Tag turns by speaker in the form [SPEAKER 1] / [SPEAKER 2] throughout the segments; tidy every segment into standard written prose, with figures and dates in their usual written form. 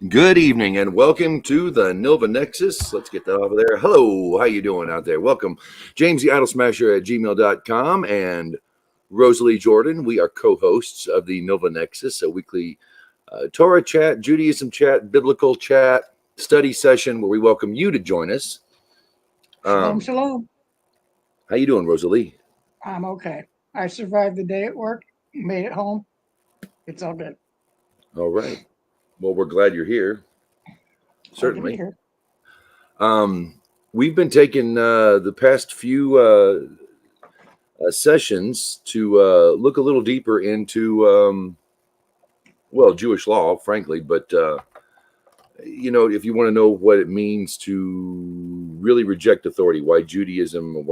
[SPEAKER 1] Good evening and welcome to the Nilvah Nexus. Let's get that over there. Hello, how you doing out there? Welcome, jamestheidolsmasher at gmail.com and Rosalie Jordan. We are co-hosts of the Nilvah Nexus, a weekly Torah chat, Judaism chat, biblical chat, study session where we welcome you to join us.
[SPEAKER 2] Shalom.
[SPEAKER 1] How you doing, Rosalie?
[SPEAKER 2] I'm okay. I survived the day at work, made it home. It's all good.
[SPEAKER 1] All right. Well, we're glad you're here. Certainly.
[SPEAKER 2] Here.
[SPEAKER 1] We've been taking the past few sessions to look a little deeper into, Jewish law, frankly. But, if you want to know what it means to really reject authority, why Judaism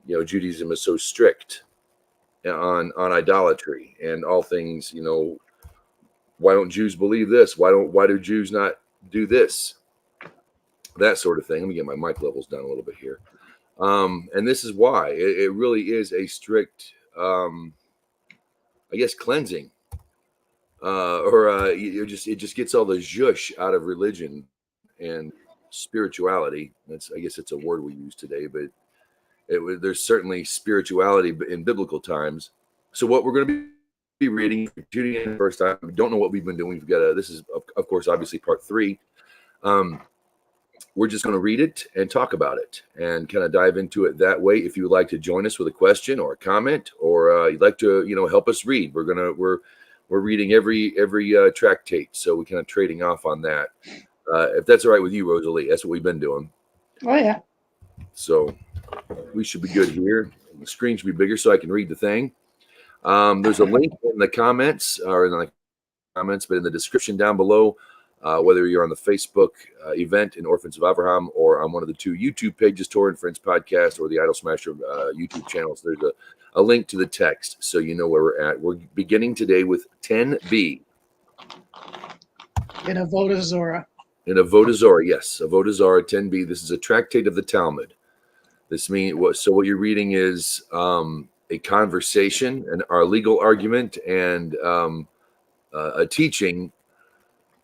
[SPEAKER 1] is so strict on idolatry and all things, why don't Jews believe this? Why do Jews not do this? That sort of thing. Let me get my mic levels down a little bit here. And this is why it really is a strict, cleansing, it just gets all the zhush out of religion and spirituality. I guess it's a word we use today, but there's certainly spirituality in biblical times. So what we're going to be reading, tuning in the first time, we don't know what we've been doing. This is of course obviously part 3. We're just going to read it and talk about it and kind of dive into it that way. If you would like to join us with a question or a comment, or you'd like to help us read, we're reading every tractate, so we're kind of trading off on that. If that's all right with you, Rosalie, that's what we've been doing.
[SPEAKER 2] Oh yeah.
[SPEAKER 1] So we should be good here. The screen should be bigger so I can read the thing. There's a link in the comments, but in the description down below, whether you're on the Facebook event in Orphans of Abraham or on one of the 2 YouTube pages, Torah and Friends podcast, or the Idol Smasher YouTube channels, there's a link to the text so you know where we're at. We're beginning today with 10b.
[SPEAKER 2] In Avodah Zarah.
[SPEAKER 1] In Avodah Zarah, yes. Avodah Zarah 10b. This is a tractate of the Talmud. This means what you're reading is a conversation, our legal argument, and a teaching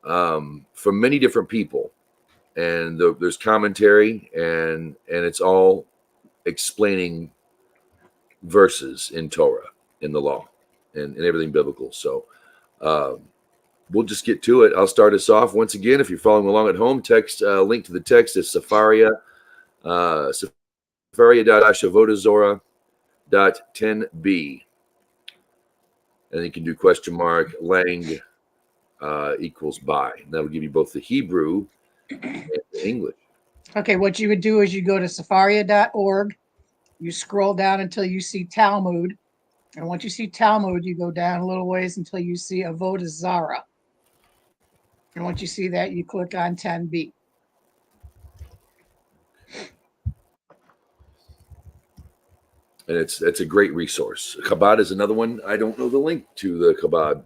[SPEAKER 1] from many different people, and there's commentary, and it's all explaining verses in Torah, in the law, and everything biblical. So we'll just get to it. I'll start us off. Once again, if you're following along at home, text link to the text is safaria.avodah-10b, and you can do !lang equals by. And that will give you both the Hebrew and the English.
[SPEAKER 2] Okay, what you would do is you go to safaria.org, you scroll down until you see Talmud, and once you see Talmud, you go down a little ways until you see Avodah Zarah. And once you see that, you click on 10b.
[SPEAKER 1] And it's a great resource. Chabad is another one. I don't know the link to the Chabad,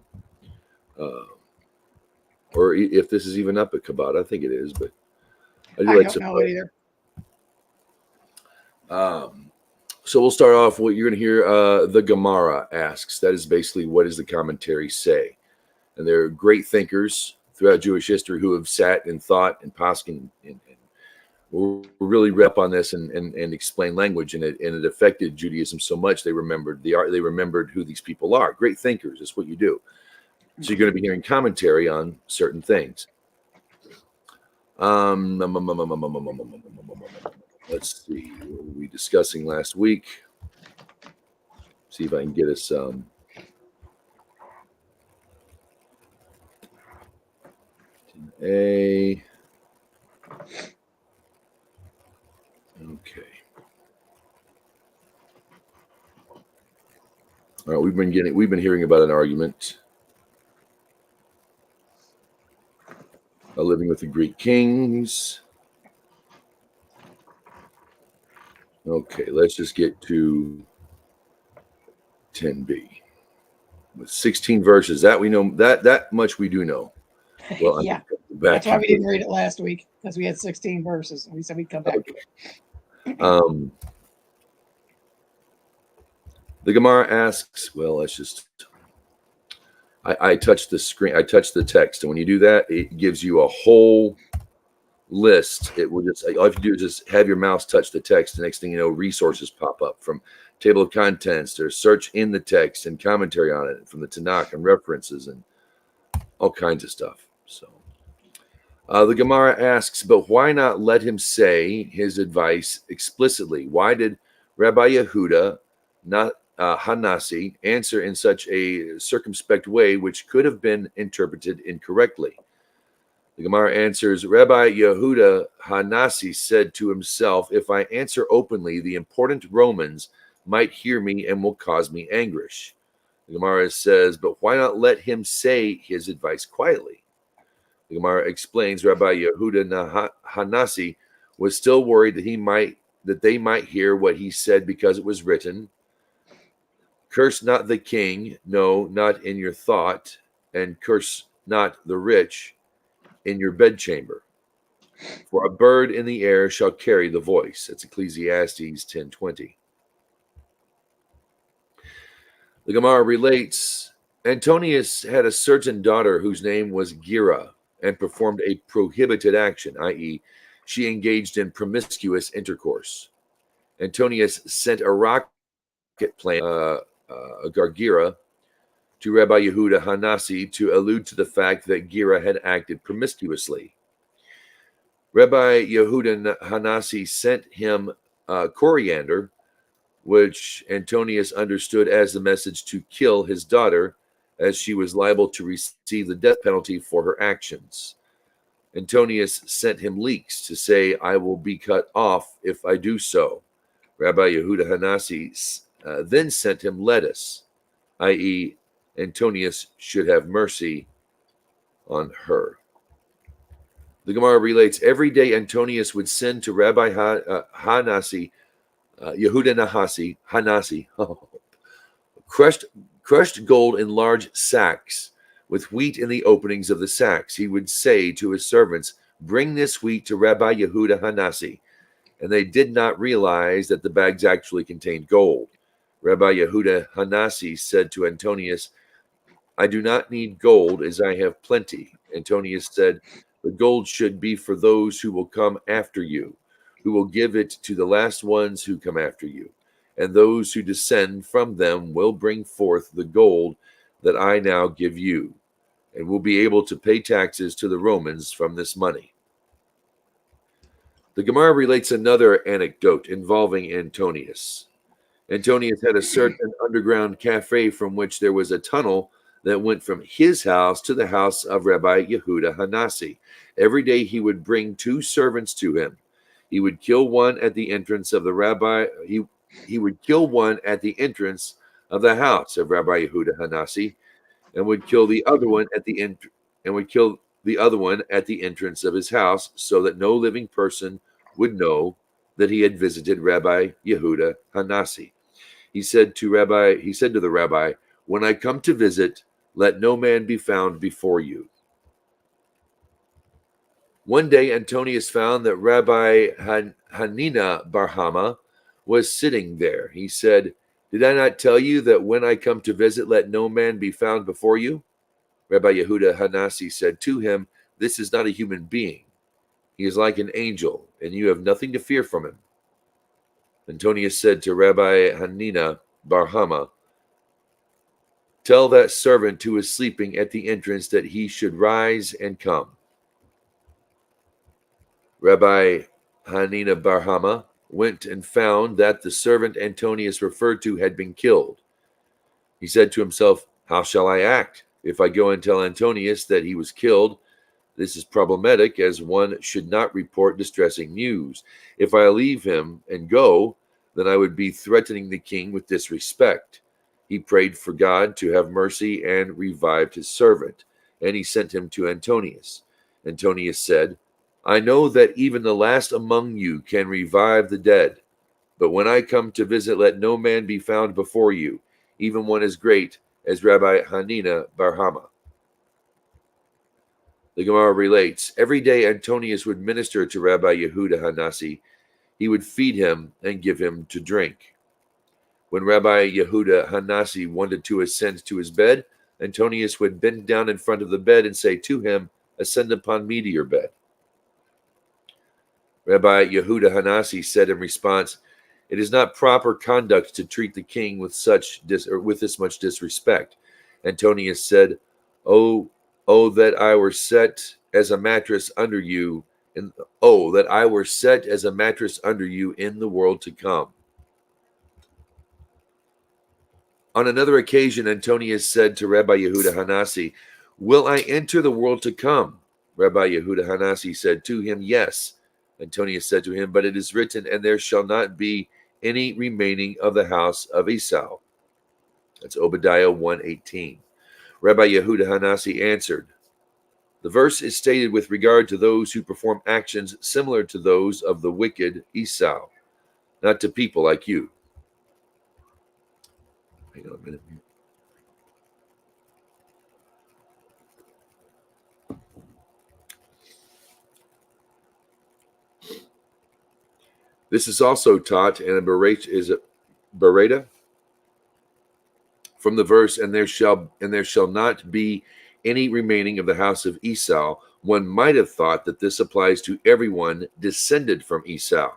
[SPEAKER 1] or if this is even up at Chabad. I think it is, but
[SPEAKER 2] I don't know either.
[SPEAKER 1] So we'll start off. What you're going to hear, the Gemara asks. That is basically, what does the commentary say? And there are great thinkers throughout Jewish history who have sat and thought and poskin and really read up on this and explain language, and it affected Judaism so much they remembered the art. They remembered who these people are. Great thinkers. That's what you do. So you're going to be hearing commentary on certain things. Let's see. What were we discussing last week? See if I can get us A. Okay. All right, we've been hearing about an argument. Living with the Greek kings. Okay, let's just get to 10b with 16 verses. That we know, that much we do know.
[SPEAKER 2] Well, yeah, that's why we didn't read it last week, because we had 16 verses and we said we'd come back to it.
[SPEAKER 1] The Gemara asks, well, I touched the screen, I touched the text, and when you do that, it gives you a whole list. It will just, all you have to do is just have your mouse touch the text. The next thing you know, resources pop up from table of contents or search in the text and commentary on it from the Tanakh and references and all kinds of stuff. So the Gemara asks, but why not let him say his advice explicitly? Why did Rabbi Yehuda Hanasi answer in such a circumspect way, which could have been interpreted incorrectly? The Gemara answers, Rabbi Yehuda Hanasi said to himself, if I answer openly, the important Romans might hear me and will cause me anguish. The Gemara says, but why not let him say his advice quietly? The Gemara explains, Rabbi Yehuda Hanasi was still worried that they might hear what he said because it was written, curse not the king, no, not in your thought, and curse not the rich in your bedchamber. For a bird in the air shall carry the voice. That's Ecclesiastes 10:20. The Gemara relates, Antonius had a certain daughter whose name was Gira and performed a prohibited action, i.e., she engaged in promiscuous intercourse. Antonius sent a rocket plane, a Gargira, to Rabbi Yehuda Hanasi to allude to the fact that Gira had acted promiscuously. Rabbi Yehuda Hanasi sent him coriander, which Antonius understood as the message to kill his daughter, as she was liable to receive the death penalty for her actions. Antonius sent him leeks to say, I will be cut off if I do so. Rabbi Yehuda Hanasi then sent him lettuce, i.e., Antonius should have mercy on her. The Gemara relates, every day Antonius would send to Rabbi Hanasi, Yehuda Hanasi, crushed gold in large sacks with wheat in the openings of the sacks. He would say to his servants, bring this wheat to Rabbi Yehuda Hanasi. And they did not realize that the bags actually contained gold. Rabbi Yehuda Hanasi said to Antonius, I do not need gold, as I have plenty. Antonius said, the gold should be for those who will come after you, who will give it to the last ones who come after you. And those who descend from them will bring forth the gold that I now give you, and will be able to pay taxes to the Romans from this money. The Gemara relates another anecdote involving Antonius. Antonius had a certain underground cafe from which there was a tunnel that went from his house to the house of Rabbi Yehuda Hanasi. Every day he would bring two servants to him. He would kill one at the entrance of the rabbi. He would kill one at the entrance of the house of Rabbi Yehuda Hanasi, and would kill the other one at the entrance of his house, so that no living person would know that he had visited Rabbi Yehuda Hanasi. He said to the rabbi, when I come to visit, let no man be found before you. One day, Antonius found that Rabbi Hanina bar Hama was sitting there. He said, did I not tell you that when I come to visit, let no man be found before you? Rabbi Yehuda Hanasi said to him, this is not a human being. He is like an angel, and you have nothing to fear from him. Antonius said to Rabbi Hanina bar Hama, tell that servant who is sleeping at the entrance that he should rise and come. Rabbi Hanina bar Hama went and found that the servant Antonius referred to had been killed. He said to himself, how shall I act? If I go and tell Antonius that he was killed, this is problematic, as one should not report distressing news. If I leave him and go, then I would be threatening the king with disrespect. He prayed for God to have mercy and revived his servant, and he sent him to Antonius. Antonius said, I know that even the last among you can revive the dead, but when I come to visit, let no man be found before you, even one as great as Rabbi Hanina bar Hama. The Gemara relates, every day Antonius would minister to Rabbi Yehuda Hanasi. He would feed him and give him to drink. When Rabbi Yehuda Hanasi wanted to ascend to his bed, Antonius would bend down in front of the bed and say to him, "Ascend upon me to your bed." Rabbi Yehuda Hanasi said in response, "It is not proper conduct to treat the king with this much disrespect." Antonius said, "Oh, that I were set as a mattress under you, and oh, that I were set as a mattress under you in the world to come." On another occasion, Antonius said to Rabbi Yehuda Hanasi, "Will I enter the world to come?" Rabbi Yehuda Hanasi said to him, "Yes." Antonius said to him, "But it is written, and there shall not be any remaining of the house of Esau." That's Obadiah 1:18. Rabbi Yehuda Hanasi answered, "The verse is stated with regard to those who perform actions similar to those of the wicked Esau, not to people like you." Hang on a minute. This is also taught in a Bereta from the verse, and there shall not be any remaining of the house of Esau. One might have thought that this applies to everyone descended from Esau,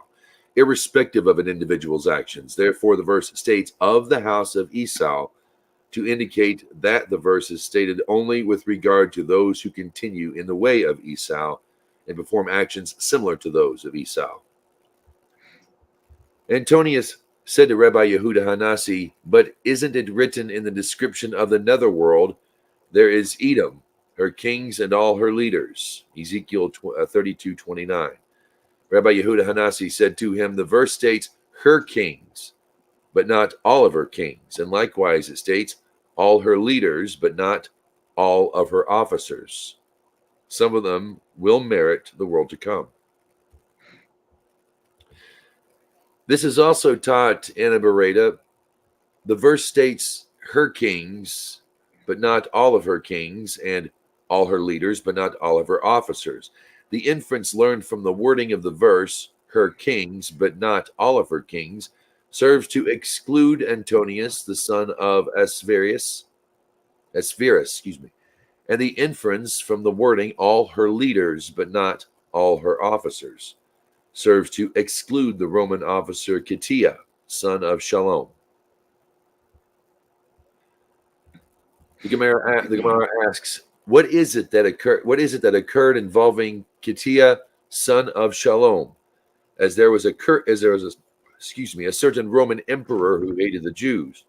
[SPEAKER 1] irrespective of an individual's actions. Therefore, the verse states "of the house of Esau" to indicate that the verse is stated only with regard to those who continue in the way of Esau and perform actions similar to those of Esau. Antonius said to Rabbi Yehuda Hanasi, "But isn't it written in the description of the netherworld, there is Edom, her kings and all her leaders?" Ezekiel 32:29. Rabbi Yehuda Hanasi said to him, "The verse states her kings, but not all of her kings. And likewise it states all her leaders, but not all of her officers. Some of them will merit the world to come." This is also taught in a Bereta. The verse states her kings, but not all of her kings, and all her leaders, but not all of her officers. The inference learned from the wording of the verse, her kings, but not all of her kings, serves to exclude Antonius, the son of Asverus, and the inference from the wording, all her leaders, but not all her officers, serves to exclude the Roman officer Kitia, son of Shalom. The Gemara asks, "What is it that occurred involving Kitia, son of Shalom? As there was a certain Roman emperor who hated the Jews.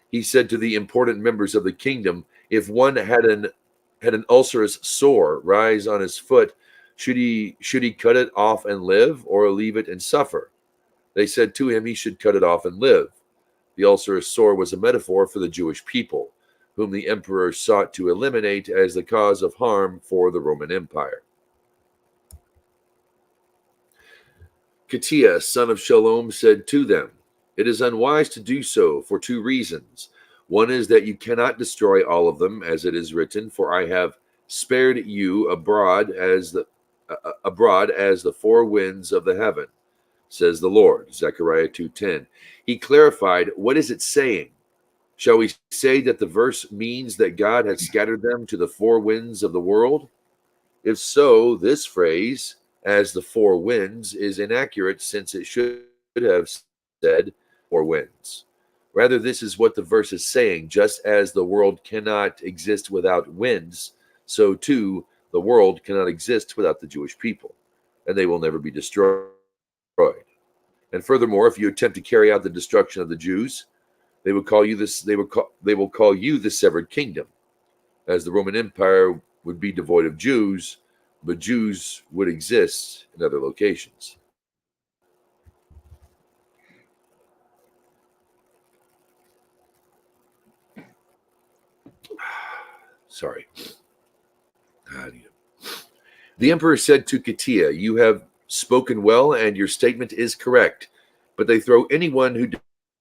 [SPEAKER 1] He said to the important members of the kingdom, if one had an ulcerous sore rise on his foot, should he cut it off and live, or leave it and suffer? They said to him he should cut it off and live. The ulcerous sore was a metaphor for the Jewish people, whom the emperor sought to eliminate as the cause of harm for the Roman Empire. Kitia, son of Shalom, said to them, it is unwise to do so for two reasons. One is that you cannot destroy all of them, as it is written, for I have spared you abroad as the four winds of the heaven, says the Lord. Zechariah 2:10. He clarified, what is it saying? Shall we say that the verse means that God has scattered them to the four winds of the world? If so, this phrase, as the four winds, is inaccurate, since it should have said four winds. Rather, this is what the verse is saying. Just as the world cannot exist without winds, so too the world cannot exist without the Jewish people, and they will never be destroyed. And furthermore, if you attempt to carry out the destruction of the Jews, they will call you the severed kingdom, as the Roman Empire would be devoid of Jews, but Jews would exist in other locations. Sorry. The emperor said to Kitia, you have spoken well and your statement is correct, but they throw anyone who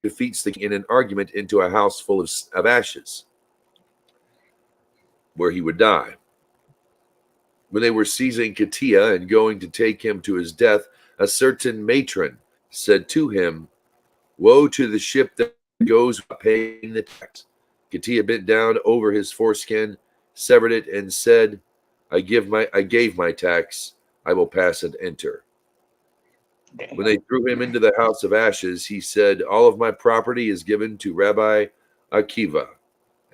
[SPEAKER 1] defeats the king in an argument into a house full of ashes, where he would die. When they were seizing Kitia and going to take him to his death, a certain matron said to him, woe to the ship that goes without paying the tax. Katia bent down over his foreskin, severed it, and said, I gave my tax. I will pass and enter. When they threw him into the house of ashes, he said, all of my property is given to Rabbi Akiva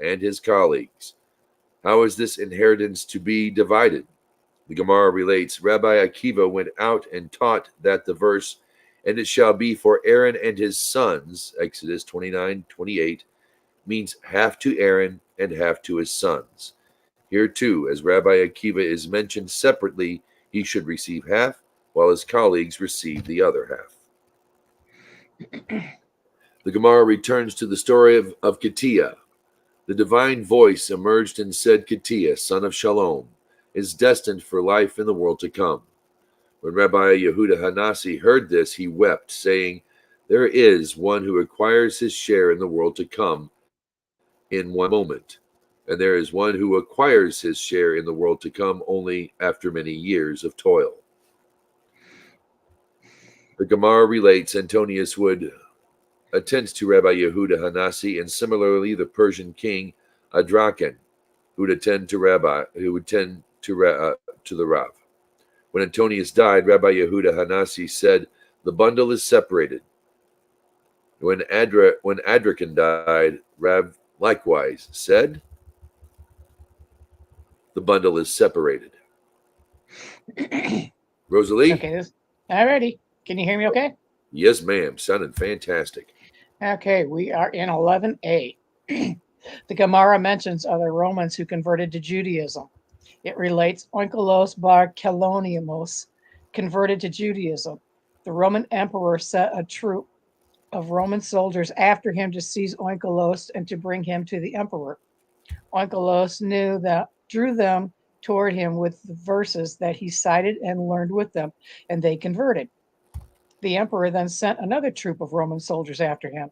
[SPEAKER 1] and his colleagues. How is this inheritance to be divided? The Gemara relates, Rabbi Akiva went out and taught that the verse, and it shall be for Aaron and his sons, Exodus 29:28, means half to Aaron and half to his sons. Here too, as Rabbi Akiva is mentioned separately, he should receive half, while his colleagues receive the other half. The Gemara returns to the story of Katia. The divine voice emerged and said, Katia, son of Shalom, is destined for life in the world to come. When Rabbi Yehuda Hanasi heard this, he wept, saying, there is one who acquires his share in the world to come in one moment, and there is one who acquires his share in the world to come only after many years of toil. The Gemara relates Antonius would attend to Rabbi Yehuda Hanasi, and similarly the Persian king Adrakan, who would attend to the Rav. When Antonius died, Rabbi Yehuda Hanasi said, the bundle is separated. When Adrakan died, Rav likewise said, the bundle is separated. Rosalie?
[SPEAKER 2] Okay, alrighty. Can you hear me okay?
[SPEAKER 1] Yes, ma'am. Sounding fantastic.
[SPEAKER 2] Okay, we are in 11a. The Gemara mentions other Romans who converted to Judaism. It relates Oinkelos bar Kelonimus converted to Judaism. The Roman emperor set a troop of Roman soldiers after him to seize Oinkelos and to bring him to the emperor. Oinkelos drew them toward him with the verses that he cited and learned with them, and they converted. The emperor then sent another troop of Roman soldiers after him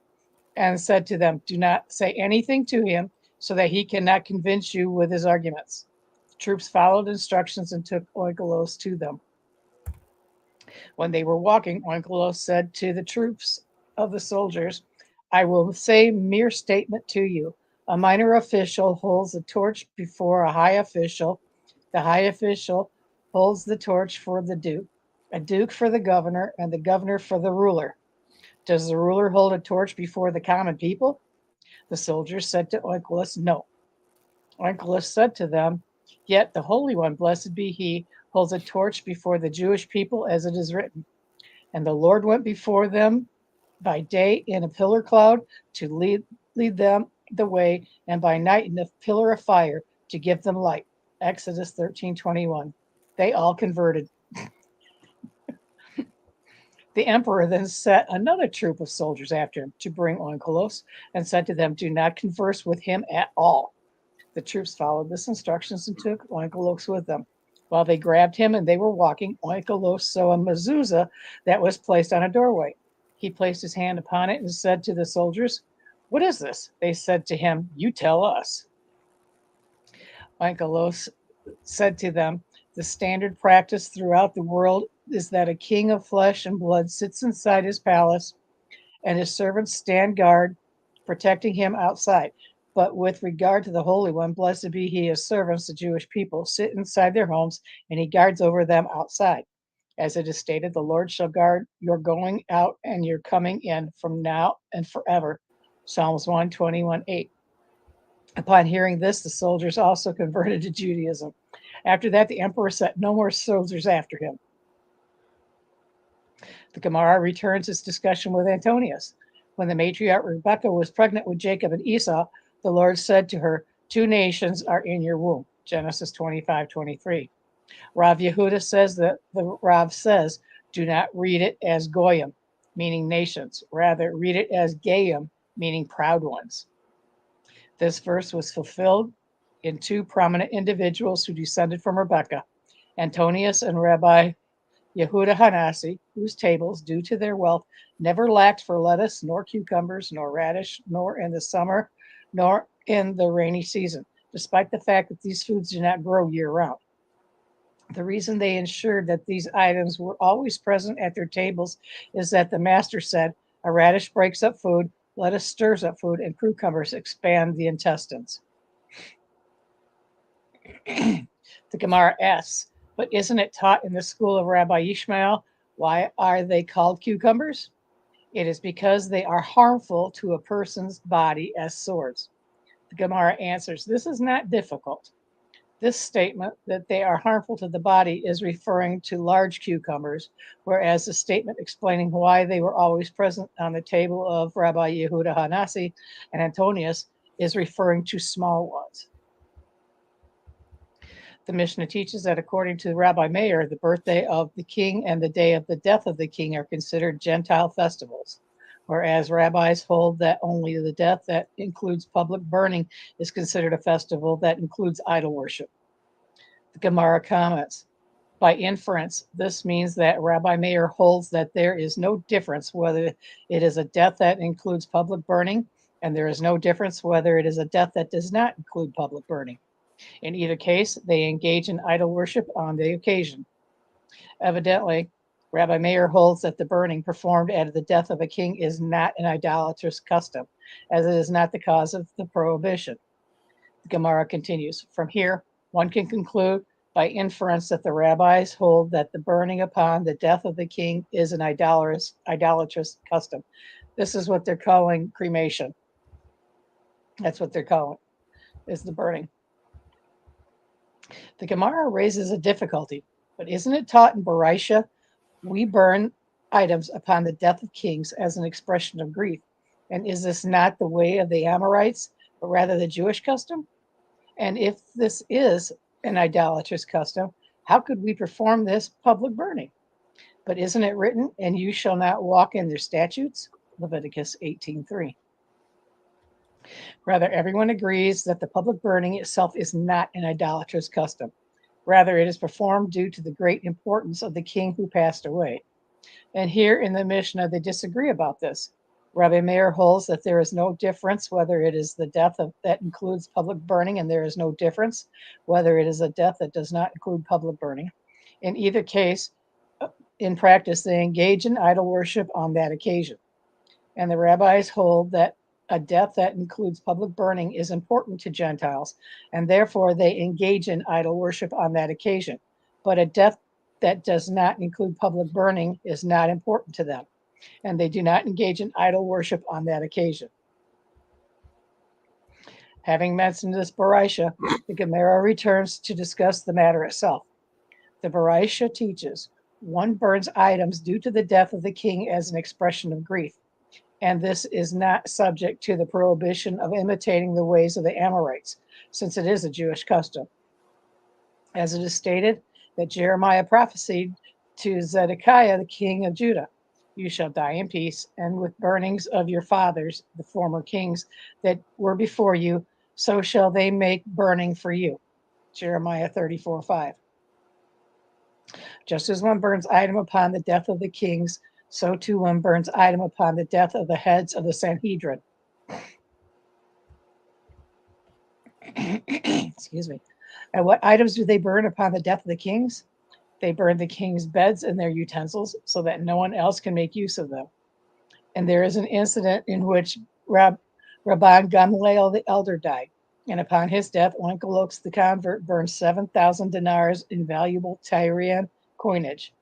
[SPEAKER 2] and said to them, do not say anything to him so that he cannot convince you with his arguments. The troops followed instructions and took Oinkelos to them. When they were walking, Oinkelos said to the troops of the soldiers, I will say mere statement to you. A minor official holds a torch before a high official. The high official holds the torch for the duke, a duke for the governor, and the governor for the ruler. Does the ruler hold a torch before the common people? The soldiers said to Oinkelos, no. Oinkelos said to them, yet the Holy One, blessed be he, holds a torch before the Jewish people as it is written. And the Lord went before them by day in a pillar cloud to lead them the way, and by night in a pillar of fire to give them light. Exodus 13:21. They all converted. The emperor then set another troop of soldiers after him to bring Oinkelos and said to them, do not converse with him at all. The troops followed this instructions and took Oinkelos with them. While they grabbed him and they were walking, Oinkelos saw a mezuzah that was placed on a doorway. He placed his hand upon it and said to the soldiers, what is this? They said to him, you tell us. Oinkelos said to them, the standard practice throughout the world is that a king of flesh and blood sits inside his palace and his servants stand guard, protecting him outside. But with regard to the Holy One, blessed be he, his servants, the Jewish people, sit inside their homes, and he guards over them outside. As it is stated, the Lord shall guard your going out and your coming in from now and forever. Psalms 121:8. Upon hearing this, the soldiers also converted to Judaism. After that, the emperor sent no more soldiers after him. The Gemara returns its discussion with Antonius. When the matriarch Rebekah was pregnant with Jacob and Esau, the Lord said to her, 2 nations are in your womb. Genesis 25:23. Rav Yehuda says that the Rav says, do not read it as Goyim, meaning nations. Rather, read it as Gayim, meaning proud ones. This verse was fulfilled in 2 prominent individuals who descended from Rebekah, Antonius and Rabbi Yehuda Hanasi, whose tables, due to their wealth, never lacked for lettuce, nor cucumbers, nor radish, nor in the summer, nor in the rainy season, despite the fact that these foods do not grow year-round. The reason they ensured that these items were always present at their tables is that the master said, a radish breaks up food, lettuce stirs up food, and cucumbers expand the intestines. The Gemara asks, but isn't it taught in the school of Rabbi Ishmael? Why are they called cucumbers? It is because they are harmful to a person's body as swords. The Gemara answers, this is not difficult. This statement that they are harmful to the body is referring to large cucumbers, whereas the statement explaining why they were always present on the table of Rabbi Yehuda Hanasi and Antonius is referring to small ones. The Mishnah teaches that according to Rabbi Meir, the birthday of the king and the day of the death of the king are considered Gentile festivals, whereas rabbis hold that only the death that includes public burning is considered a festival that includes idol worship. The Gemara comments, by inference, this means that Rabbi Meir holds that there is no difference whether it is a death that includes public burning, and there is no difference whether it is a death that does not include public burning. In either case, they engage in idol worship on the occasion. Evidently, Rabbi Meir holds that the burning performed at the death of a king is not an idolatrous custom, as it is not the cause of the prohibition. The Gemara continues, from here, one can conclude by inference that the rabbis hold that the burning upon the death of the king is an idolatrous custom. This is what they're calling cremation. That's what they're calling, is the burning. The Gemara raises a difficulty, but isn't it taught in Barisha, we burn items upon the death of kings as an expression of grief? And is this not the way of the Amorites, but rather the Jewish custom? And if this is an idolatrous custom, how could we perform this public burning? But isn't it written, and you shall not walk in their statutes? Leviticus 18:3. Rather, everyone agrees that the public burning itself is not an idolatrous custom. Rather, it is performed due to the great importance of the king who passed away. And here in the Mishnah, they disagree about this. Rabbi Meir holds that there is no difference whether it is the death that includes public burning, and there is no difference whether it is a death that does not include public burning. In either case, in practice, they engage in idol worship on that occasion. And the rabbis hold that a death that includes public burning is important to Gentiles, and therefore they engage in idol worship on that occasion. But a death that does not include public burning is not important to them, and they do not engage in idol worship on that occasion. Having mentioned this Barisha, the Gemara returns to discuss the matter itself. The Barisha teaches, one burns items due to the death of the king as an expression of grief, and this is not subject to the prohibition of imitating the ways of the Amorites, since it is a Jewish custom. As it is stated that Jeremiah prophesied to Zedekiah, the king of Judah, you shall die in peace, and with burnings of your fathers, the former kings that were before you, so shall they make burning for you. Jeremiah 34:5. Just as one burns item upon the death of the kings, so too one burns item upon the death of the heads of the Sanhedrin. Excuse me. And what items do they burn upon the death of the kings? They burn the king's beds and their utensils so that no one else can make use of them. And there is an incident in which Rabban Gamaliel the elder died. And upon his death, Onkelos the convert burned 7,000 dinars in valuable Tyrian coinage.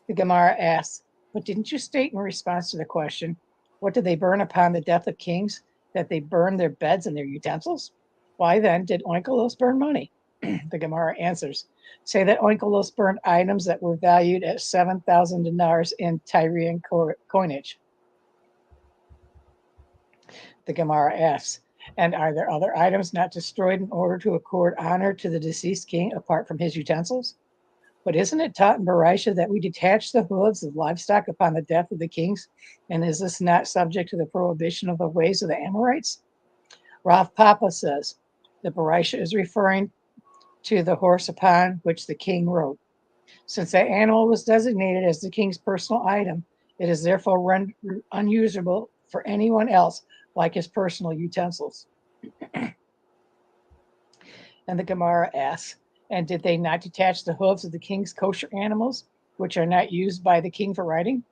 [SPEAKER 2] The Gemara asks, but didn't you state in response to the question, what did they burn upon the death of kings? That they burned their beds and their utensils? Why then did Onkelos burn money? The Gemara answers, say that Onkelos burned items that were valued at 7,000 dinars in Tyrian coinage. The Gemara asks, and are there other items not destroyed in order to accord honor to the deceased king apart from his utensils? But isn't it taught in Barisha that we detach the hooves of livestock upon the death of the kings? And is this not subject to the prohibition of the ways of the Amorites? Rav Papa says the Barisha is referring to the horse upon which the king rode. Since that animal was designated as the king's personal item, it is therefore rendered unusable for anyone else like his personal utensils. And the Gemara asks, and did they not detach the hooves of the king's kosher animals, which are not used by the king for riding?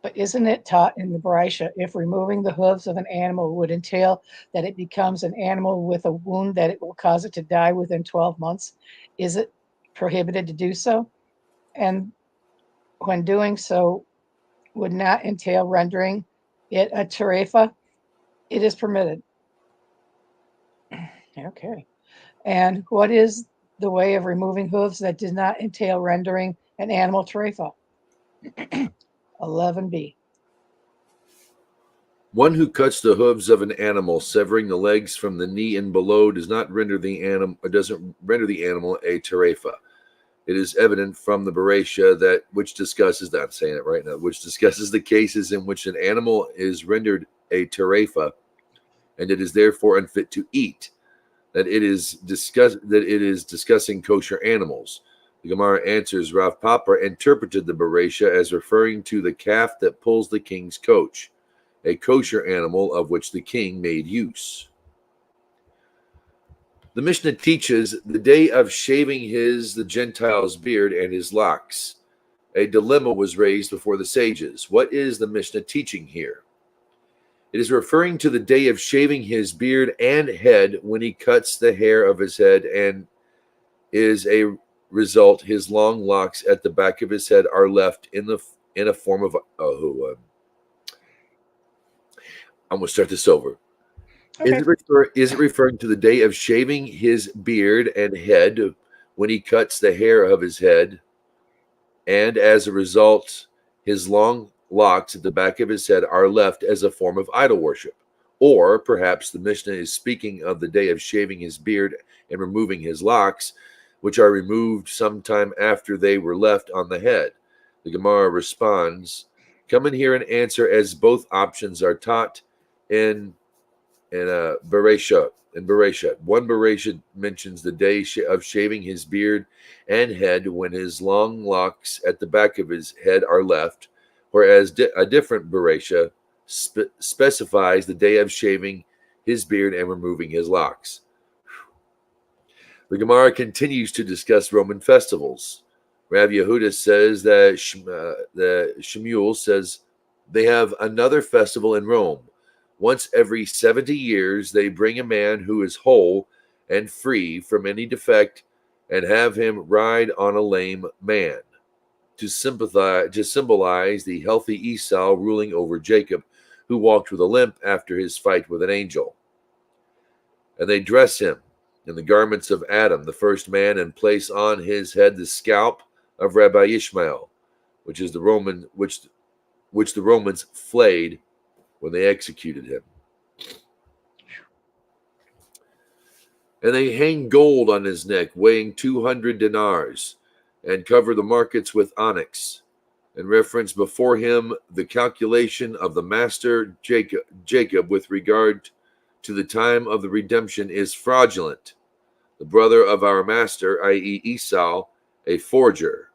[SPEAKER 2] But isn't it taught in the Barisha, if removing the hooves of an animal would entail that it becomes an animal with a wound that it will cause it to die within 12 months, is it prohibited to do so? And when doing so would not entail rendering it a terefa, it is permitted. Okay. And what is the way of removing hooves that does not entail rendering an animal terefa? 11b.
[SPEAKER 1] One who cuts the hooves of an animal, severing the legs from the knee and below, doesn't render the animal a terefa. It is evident from the Bereisha that which discusses that I'm saying it right now, which discusses the cases in which an animal is rendered a terefa, and it is therefore unfit to eat. That it is discussing kosher animals. The Gemara answers, Rav Papa interpreted the Bereisha as referring to the calf that pulls the king's coach, a kosher animal of which the king made use. The Mishnah teaches the day of shaving the Gentile's beard and his locks. A dilemma was raised before the sages. What is the Mishnah teaching here? It is referring to the day of shaving his beard and head when he cuts the hair of his head, and is a result his long locks at the back of his head are left in a form of I'm going to start this over.
[SPEAKER 2] Okay.
[SPEAKER 1] Is it referring to the day of shaving his beard and head when he cuts the hair of his head, and as a result his long locks at the back of his head are left as a form of idol worship? Or perhaps the Mishnah is speaking of the day of shaving his beard and removing his locks, which are removed sometime after they were left on the head. The Gemara responds, come in here and answer, as both options are taught in Bereisha. One Bereisha mentions the day of shaving his beard and head when his long locks at the back of his head are left, whereas a different Bereisha specifies the day of shaving his beard and removing his locks. The Gemara continues to discuss Roman festivals. Rav Yehuda says that Shemuel says they have another festival in Rome. Once every 70 years, they bring a man who is whole and free from any defect and have him ride on a lame man to symbolize the healthy Esau ruling over Jacob, who walked with a limp after his fight with an angel. And they dress him in the garments of Adam, the first man, and place on his head the scalp of Rabbi Ishmael, which the Romans flayed when they executed him. And they hang gold on his neck, weighing 200 dinars, and cover the markets with onyx, and reference before him the calculation of the master Jacob with regard to the time of the redemption is fraudulent. The brother of our master, i.e. Esau, a forger.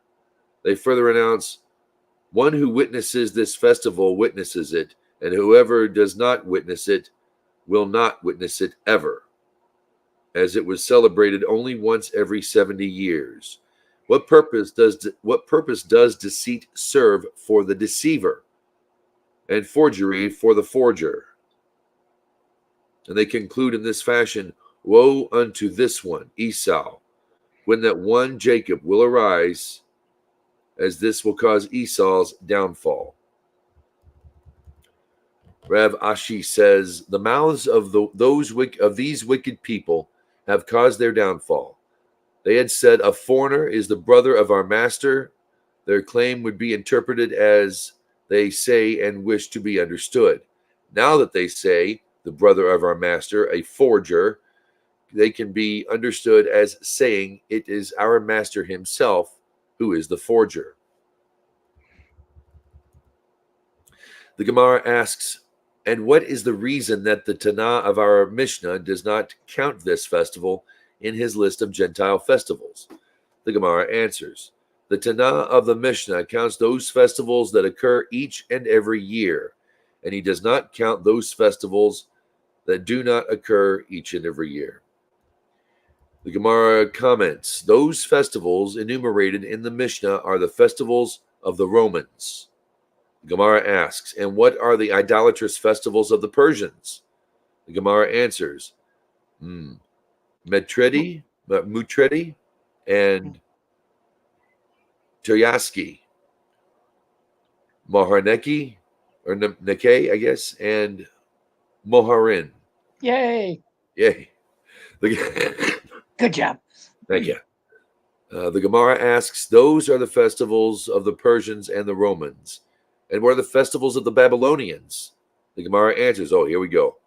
[SPEAKER 1] They further announce, one who witnesses this festival witnesses it, and whoever does not witness it will not witness it ever, as it was celebrated only once every 70 years. What purpose does deceit serve for the deceiver, and forgery for the forger? And they conclude in this fashion, woe unto this one, Esau, when that one Jacob will arise, as this will cause Esau's downfall. Rav Ashi says, the mouths of these wicked people have caused their downfall. They had said, a foreigner is the brother of our master. Their claim would be interpreted as they say and wish to be understood. Now that they say, the brother of our master, a forger, they can be understood as saying it is our master himself who is the forger. The Gemara asks, and what is the reason that the Tanna of our Mishnah does not count this festival in his list of Gentile festivals? The Gemara answers, the Tanna of the Mishnah counts those festivals that occur each and every year, and he does not count those festivals that do not occur each and every year. The Gemara comments, those festivals enumerated in the Mishnah are the festivals of the Romans. Gemara asks, and what are the idolatrous festivals of the Persians? The Gemara answers, Mutredi, and Teryaski, Moharneki, or Neke, I guess, and Moharin.
[SPEAKER 2] Yay.
[SPEAKER 1] Yay.
[SPEAKER 2] Good job.
[SPEAKER 1] Thank you. The Gemara asks, those are the festivals of the Persians and the Romans. And what are the festivals of the Babylonians? The Gemara answers, here we go.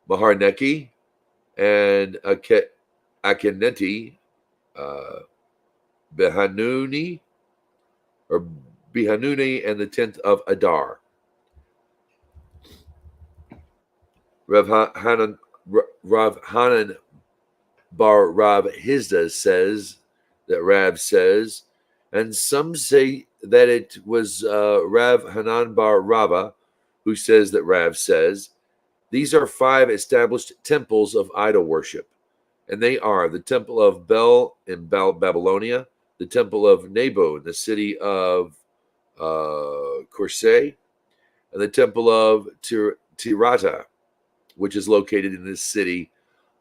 [SPEAKER 1] Maharneki and Akeneti, Behanuni, or Bihanuni, and the 10th of Adar. Rav Hanan Bar Rav Hizda says that Rav says, and some say that it was Rav Hanan Bar Rava who says that Rav says. These are 5 established temples of idol worship, and they are the temple of Bel in Babylonia, the temple of Nebo in the city of Korsay, and the temple of Tirata, which is located in the city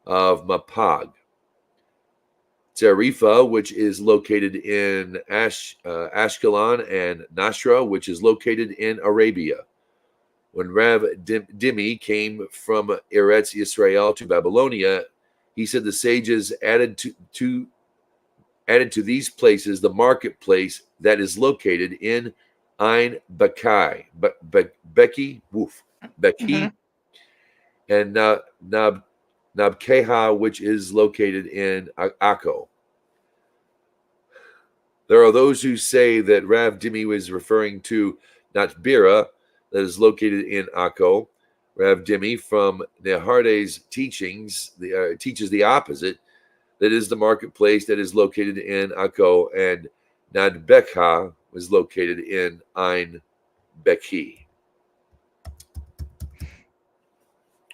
[SPEAKER 1] of Mapag. Tarifa, which is located in Ashkelon, and Nasra, which is located in Arabia. When Rav Dimi came from Eretz Yisrael to Babylonia, he said the sages added to these places the marketplace that is located in Ein Bekai, Becky, and Nabkeha, which is located in Akko. There are those who say that Rav Dimi was referring to Natbira, that is located in Akko. Rav Dimi from Neharde's teachings teaches the opposite, that is the marketplace that is located in Akko, and Nadbekha was located in Ein Beki.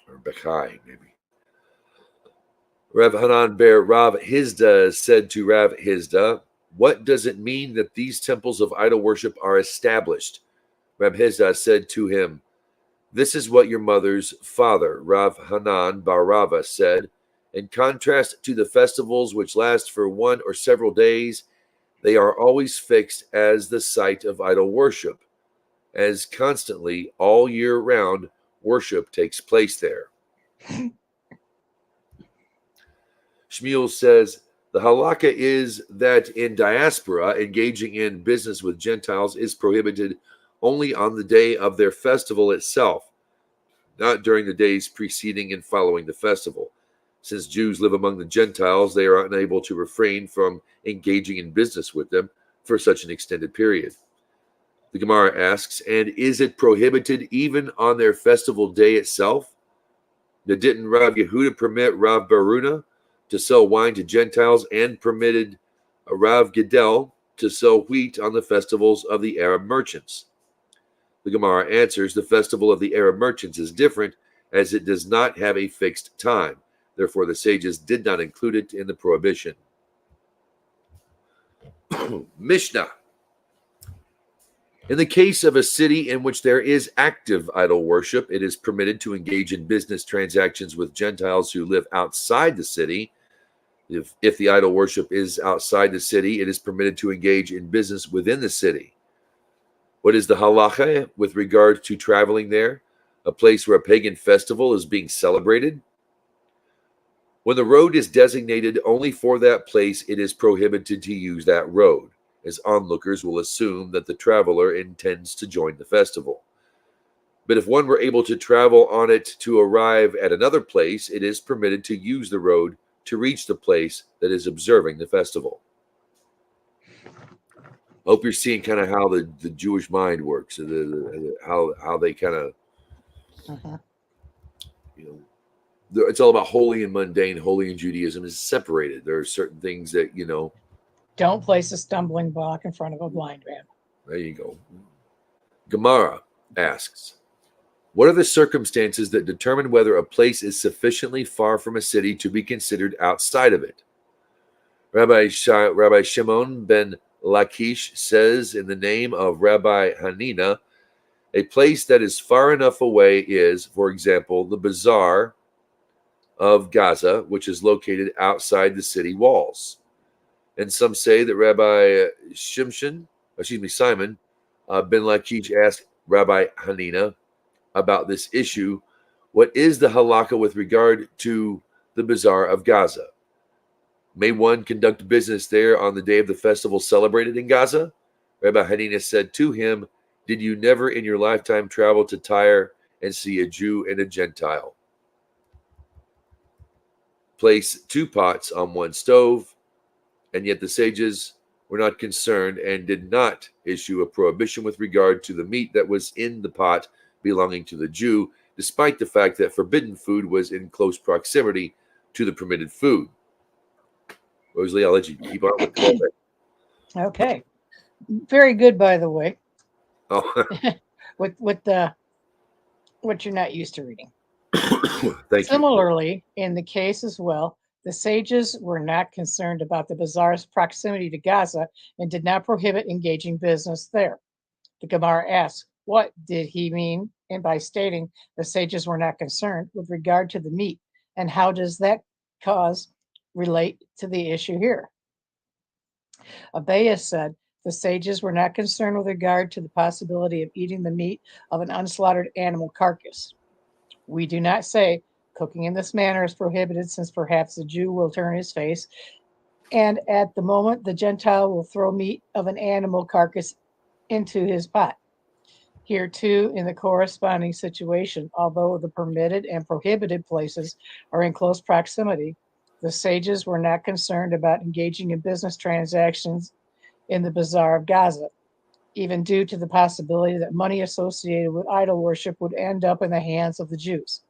[SPEAKER 1] Or Bekai, maybe. Rav Hanan Bar Rav Hizda said to Rav Hizda, what does it mean that these temples of idol worship are established? Rav Hizda said to him, this is what your mother's father, Rav Hanan Bar Rava, said. In contrast to the festivals which last for 1 or several days, they are always fixed as the site of idol worship, as constantly, all year round, worship takes place there. Shmuel says, the halakha is that in diaspora, engaging in business with Gentiles is prohibited only on the day of their festival itself, not during the days preceding and following the festival. Since Jews live among the Gentiles, they are unable to refrain from engaging in business with them for such an extended period. The Gemara asks, and is it prohibited even on their festival day itself? Now, didn't Rav Yehuda permit Rav Baruna to sell wine to Gentiles and permitted Rav Gedel to sell wheat on the festivals of the Arab merchants? The Gemara answers, the festival of the Arab merchants is different, as it does not have a fixed time. Therefore, the sages did not include it in the prohibition. Mishnah. In the case of a city in which there is active idol worship, it is permitted to engage in business transactions with Gentiles who live outside the city. If the idol worship is outside the city, it is permitted to engage in business within the city. What is the halacha with regard to traveling there, a place where a pagan festival is being celebrated? When the road is designated only for that place, it is prohibited to use that road, as onlookers will assume that the traveler intends to join the festival. But if one were able to travel on it to arrive at another place, it is permitted to use the road to reach the place that is observing the festival. I hope you're seeing kind of how the Jewish mind works, how they kind of, it's all about holy and mundane. Holy and Judaism is separated. There are certain things that,
[SPEAKER 2] Don't place a stumbling block in front of a blind man.
[SPEAKER 1] There you go. Gemara asks, what are the circumstances that determine whether a place is sufficiently far from a city to be considered outside of it? Rabbi Shimon ben Lachish says in the name of Rabbi Hanina, a place that is far enough away is, for example, the bazaar of Gaza, which is located outside the city walls. And some say that Rabbi Simon ben Lachish asked Rabbi Hanina about this issue. What is the halakha with regard to the bazaar of Gaza? May one conduct business there on the day of the festival celebrated in Gaza? Rabbi Hanina said to him, did you never in your lifetime travel to Tyre and see a Jew and a Gentile place two pots on one stove? And yet the sages were not concerned and did not issue a prohibition with regard to the meat that was in the pot belonging to the Jew, despite the fact that forbidden food was in close proximity to the permitted food. Rosalie, I'll let you keep on with that.
[SPEAKER 2] Okay. Very good, by the way.
[SPEAKER 1] Oh,
[SPEAKER 2] with what you're not used to reading.
[SPEAKER 1] thank you.
[SPEAKER 2] Similarly, in the case as well, the sages were not concerned about the bazaar's proximity to Gaza and did not prohibit engaging business there. The Gemara asks, what did he mean and by stating the sages were not concerned with regard to the meat, and how does that cause relate to the issue here? Abaye said the sages were not concerned with regard to the possibility of eating the meat of an unslaughtered animal carcass. We do not say cooking in this manner is prohibited, since perhaps the Jew will turn his face, and at the moment the Gentile will throw meat of an animal carcass into his pot. Here too, in the corresponding situation, although the permitted and prohibited places are in close proximity, the sages were not concerned about engaging in business transactions in the bazaar of Gaza, even due to the possibility that money associated with idol worship would end up in the hands of the Jews.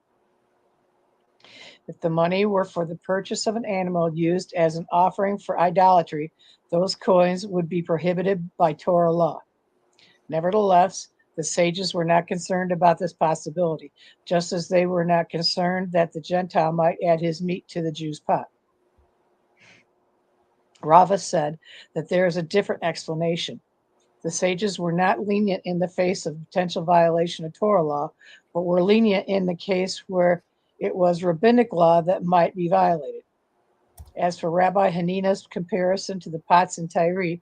[SPEAKER 2] If the money were for the purchase of an animal used as an offering for idolatry, those coins would be prohibited by Torah law. Nevertheless, the sages were not concerned about this possibility, just as they were not concerned that the Gentile might add his meat to the Jew's pot. Rava said that there is a different explanation. The sages were not lenient in the face of potential violation of Torah law, but were lenient in the case where it was rabbinic law that might be violated. As for Rabbi Hanina's comparison to the pots in Tyre,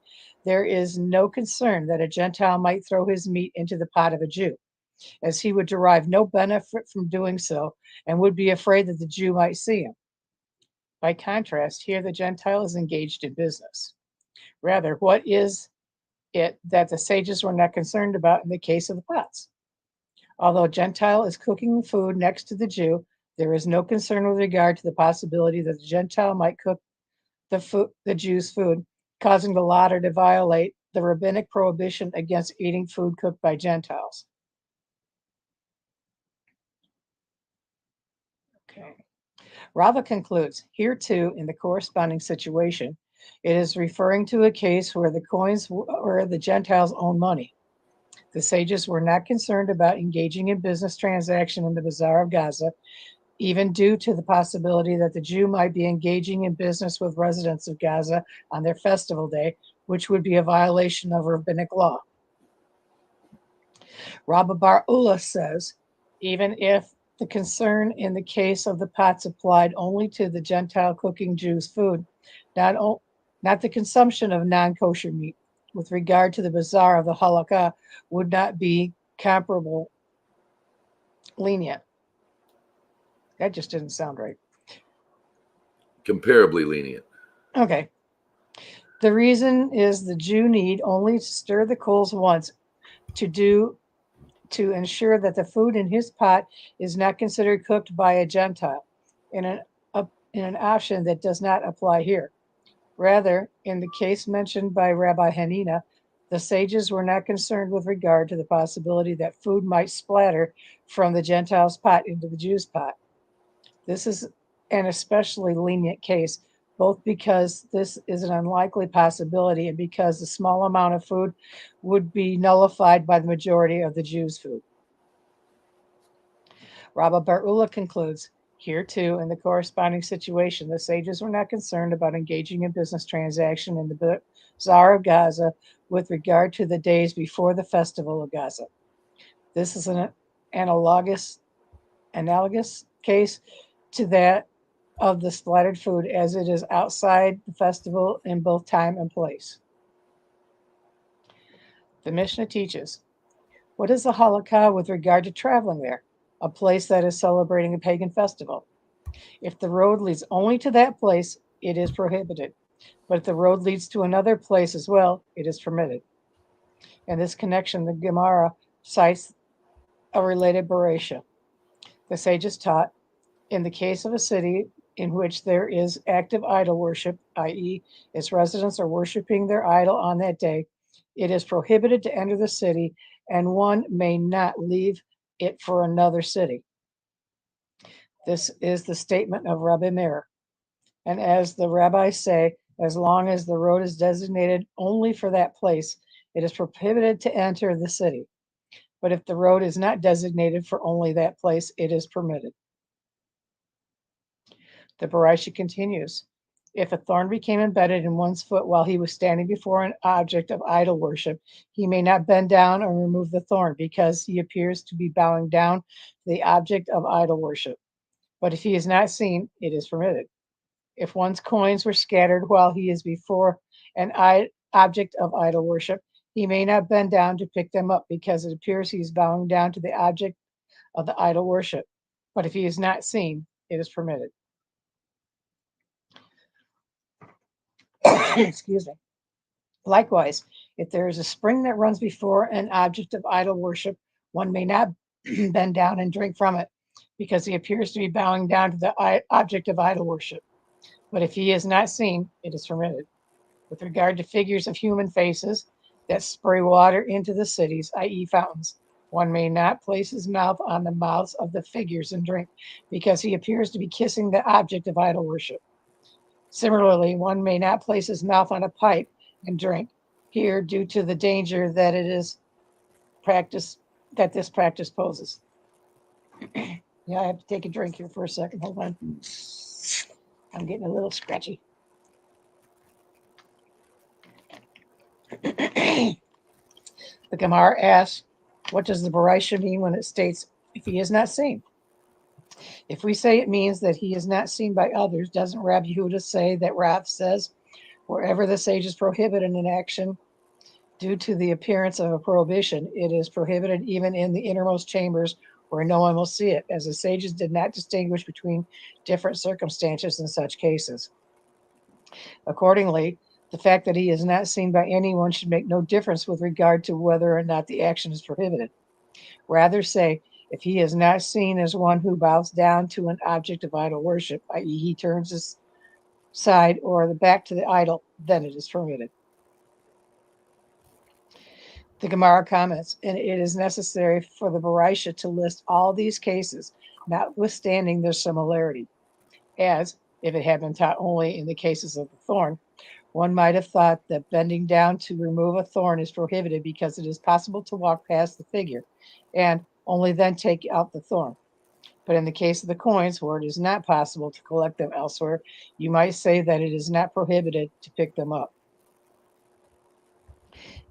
[SPEAKER 2] there is no concern that a Gentile might throw his meat into the pot of a Jew, as he would derive no benefit from doing so and would be afraid that the Jew might see him. By contrast, here the Gentile is engaged in business. Rather, what is it that the sages were not concerned about in the case of the pots? Although Gentile is cooking food next to the Jew, there is no concern with regard to the possibility that the Gentile might cook the Jew's food, causing the latter to violate the rabbinic prohibition against eating food cooked by Gentiles. Okay. Rava concludes, here too, in the corresponding situation, it is referring to a case where the coins were the Gentiles' own money. The sages were not concerned about engaging in business transaction in the bazaar of Gaza, even due to the possibility that the Jew might be engaging in business with residents of Gaza on their festival day, which would be a violation of rabbinic law. Rabbi Bar Ula says, even if the concern in the case of the pots applied only to the Gentile cooking Jews' food, not the consumption of non-kosher meat, with regard to the bazaar of the halakha, would not be comparable lenient. That just didn't sound right.
[SPEAKER 1] Comparably lenient.
[SPEAKER 2] Okay. The reason is the Jew need only to stir the coals once to ensure that the food in his pot is not considered cooked by a Gentile, in an option that does not apply here. Rather, in the case mentioned by Rabbi Hanina, the sages were not concerned with regard to the possibility that food might splatter from the Gentile's pot into the Jew's pot. This is an especially lenient case, both because this is an unlikely possibility and because the small amount of food would be nullified by the majority of the Jews' food. Rabbi Bar Ula concludes, Here, too, in the corresponding situation, the sages were not concerned about engaging in business transaction in the Bazaar of Gaza with regard to the days before the festival of Gaza. This is an analogous case to that of the splattered food, as it is outside the festival in both time and place. The Mishnah teaches, what is the halakha with regard to traveling there, a place that is celebrating a pagan festival? If the road leads only to that place, it is prohibited. But if the road leads to another place as well, it is permitted. In this connection, the Gemara cites a related Bereisha. The sages taught, in the case of a city in which there is active idol worship, i.e., its residents are worshiping their idol on that day, it is prohibited to enter the city, and one may not leave it for another city. This is the statement of Rabbi Meir. And as the rabbis say, as long as the road is designated only for that place, it is prohibited to enter the city. But if the road is not designated for only that place, it is permitted. The Bereisha continues, if a thorn became embedded in one's foot while he was standing before an object of idol worship, he may not bend down and remove the thorn because he appears to be bowing down to the object of idol worship. But if he is not seen, it is permitted. If one's coins were scattered while he is before an object of idol worship, he may not bend down to pick them up because it appears he is bowing down to the object of the idol worship. But if he is not seen, it is permitted. Excuse me. Likewise, if there is a spring that runs before an object of idol worship, one may not bend down and drink from it because he appears to be bowing down to the object of idol worship. But if he is not seen, it is permitted. With regard to figures of human faces that spray water into the cities, i.e., fountains, one may not place his mouth on the mouths of the figures and drink because he appears to be kissing the object of idol worship. Similarly, one may not place his mouth on a pipe and drink here due to the danger that this practice poses. Yeah, I have to take a drink here for a second. Hold on. I'm getting a little scratchy. The Gemara asks, what does the Bereisha mean when it states, if he is not seen? If we say it means that he is not seen by others, doesn't Rabbi Yehuda say that Rav says, wherever the sages prohibit an action due to the appearance of a prohibition, it is prohibited even in the innermost chambers where no one will see it, as the sages did not distinguish between different circumstances in such cases. Accordingly, the fact that he is not seen by anyone should make no difference with regard to whether or not the action is prohibited. Rather say, if he is not seen as one who bows down to an object of idol worship, i.e., he turns his side or the back to the idol, then it is permitted. The Gemara comments, and it is necessary for the Bereisha to list all these cases, notwithstanding their similarity, as, if it had been taught only in the cases of the thorn, one might have thought that bending down to remove a thorn is prohibited because it is possible to walk past the figure, and only then take out the thorn. But in the case of the coins, where it is not possible to collect them elsewhere, you might say that it is not prohibited to pick them up.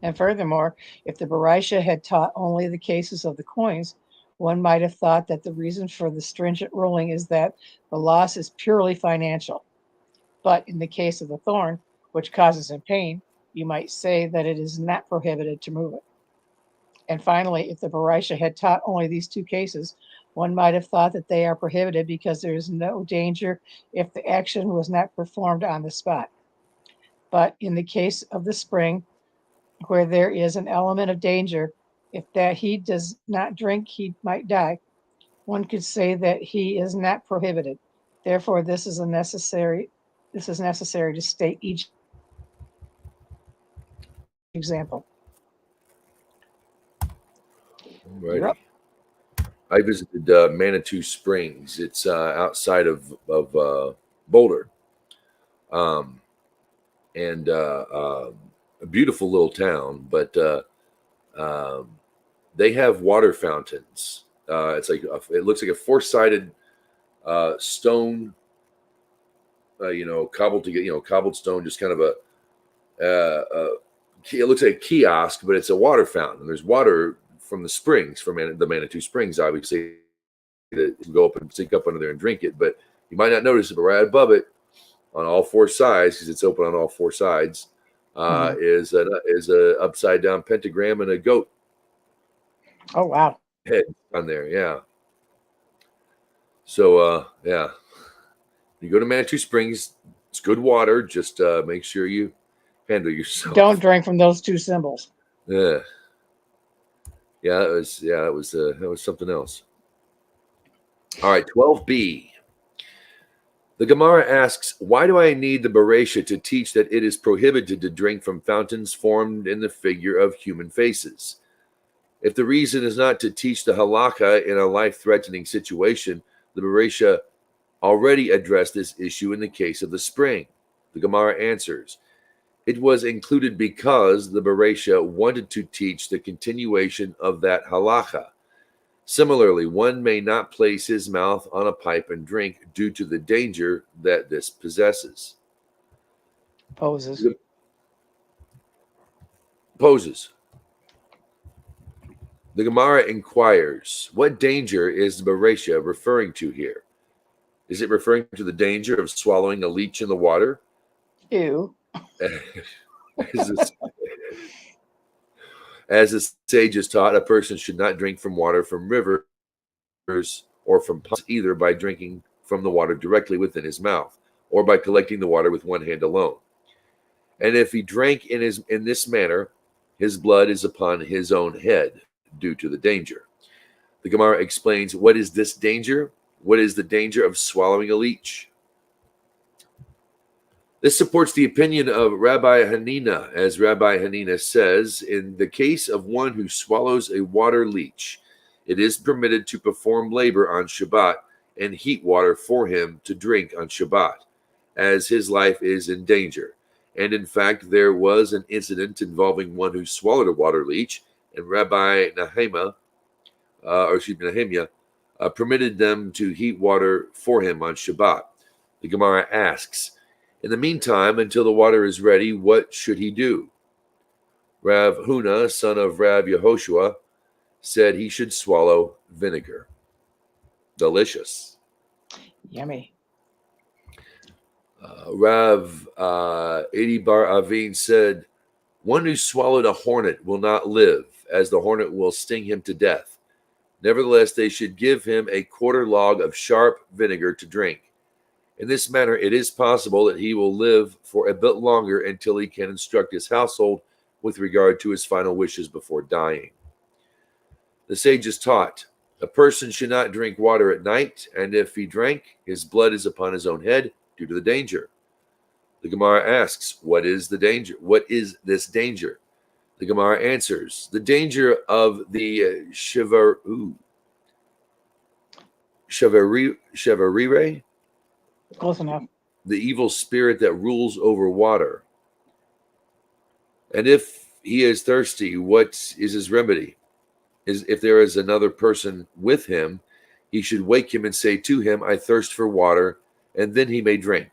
[SPEAKER 2] And furthermore, if the Bereisha had taught only the cases of the coins, one might have thought that the reason for the stringent ruling is that the loss is purely financial. But in the case of the thorn, which causes him pain, you might say that it is not prohibited to move it. And finally, if the Bereisha had taught only these two cases, one might have thought that they are prohibited because there is no danger if the action was not performed on the spot. But in the case of the spring, where there is an element of danger, if that he does not drink, he might die. One could say that he is not prohibited. Therefore, this is necessary to state each example.
[SPEAKER 1] Alrighty. I visited Manitou Springs. It's outside of Boulder, and a beautiful little town. But they have water fountains. It's like it looks like a four-sided stone, cobbled together, cobbled stone, just kind of it looks like a kiosk, but it's a water fountain. There's water from the springs, from the Manitou Springs, obviously, that you go up and sink up under there and drink it. But you might not notice it, but right above it, on all four sides, because it's open on all four sides, is a upside down pentagram and a goat.
[SPEAKER 2] Oh wow!
[SPEAKER 1] Head on there, yeah. So yeah, you go to Manitou Springs. It's good water. Just make sure you handle yourself.
[SPEAKER 2] Don't drink from those two symbols.
[SPEAKER 1] Yeah, that was something else. All right, 12b. The Gemara asks, why do I need the Bereisha to teach that it is prohibited to drink from fountains formed in the figure of human faces? If the reason is not to teach the halakha in a life-threatening situation, the Bereisha already addressed this issue in the case of the spring. The Gemara answers, it was included because the Bereisha wanted to teach the continuation of that halakha. Similarly, one may not place his mouth on a pipe and drink due to the danger that this possesses.
[SPEAKER 2] Poses.
[SPEAKER 1] The Gemara inquires, what danger is the Bereisha referring to here? Is it referring to the danger of swallowing a leech in the water?
[SPEAKER 2] Ew.
[SPEAKER 1] As the sages taught, a person should not drink from water from rivers or from ponds, either by drinking from the water directly within his mouth or by collecting the water with one hand alone. And if he drank in this manner, his blood is upon his own head due to the danger. The Gemara explains, what is this danger? What is the danger of swallowing a leech? This supports the opinion of Rabbi Hanina, as Rabbi Hanina says, in the case of one who swallows a water leech, it is permitted to perform labor on Shabbat and heat water for him to drink on Shabbat, as his life is in danger. And in fact, there was an incident involving one who swallowed a water leech, and Rabbi Nehemiah permitted them to heat water for him on Shabbat. The Gemara asks, in the meantime, until the water is ready, what should he do? Rav Huna, son of Rav Yehoshua, said he should swallow vinegar. Delicious.
[SPEAKER 2] Yummy.
[SPEAKER 1] Rav Adi Bar Avin said, one who swallowed a hornet will not live, as the hornet will sting him to death. Nevertheless, they should give him a quarter log of sharp vinegar to drink. In this manner, it is possible that he will live for a bit longer until he can instruct his household with regard to his final wishes before dying. The sages taught, a person should not drink water at night, and if he drank, his blood is upon his own head due to the danger. The Gemara asks, what is the danger? What is this danger? The Gemara answers, the danger of the Shavarire,
[SPEAKER 2] Close enough.
[SPEAKER 1] the evil spirit that rules over water. And if he is thirsty, what is his remedy? If there is another person with him, he should wake him and say to him, I thirst for water, and then he may drink.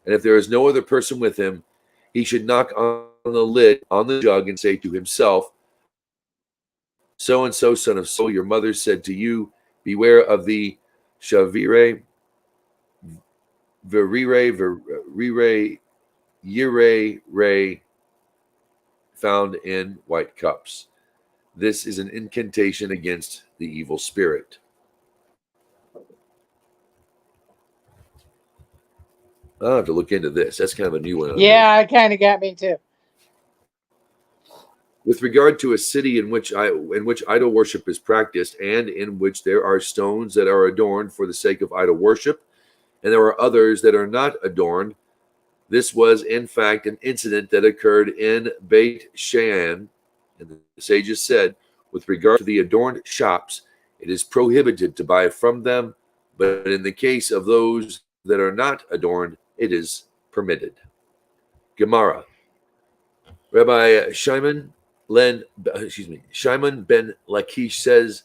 [SPEAKER 1] And if there is no other person with him, he should knock on the lid on the jug and say to himself, so and so, son of so, your mother said to you, beware of the Shavire, Virire, Yire, found in white cups. This is an incantation against the evil spirit. I'll have to look into this. That's kind of a new one.
[SPEAKER 2] Yeah, it kind of got me too.
[SPEAKER 1] With regard to a city in which idol worship is practiced and in which there are stones that are adorned for the sake of idol worship, and there are others that are not adorned, this was in fact an incident that occurred in Beit Shean, and the sages said, with regard to the adorned shops, it is prohibited to buy from them, but in the case of those that are not adorned, it is permitted. Gemara. Rabbi Shimon ben Lakish says,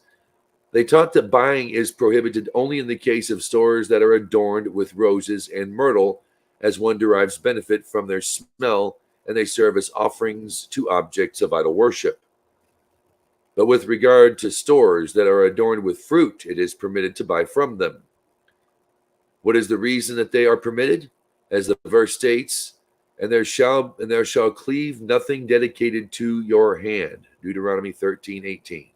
[SPEAKER 1] They taught that buying is prohibited only in the case of stores that are adorned with roses and myrtle, as one derives benefit from their smell and they serve as offerings to objects of idol worship. But with regard to stores that are adorned with fruit, it is permitted to buy from them. What is the reason that they are permitted? As the verse states, and there shall cleave nothing dedicated to your hand. Deuteronomy 13:18.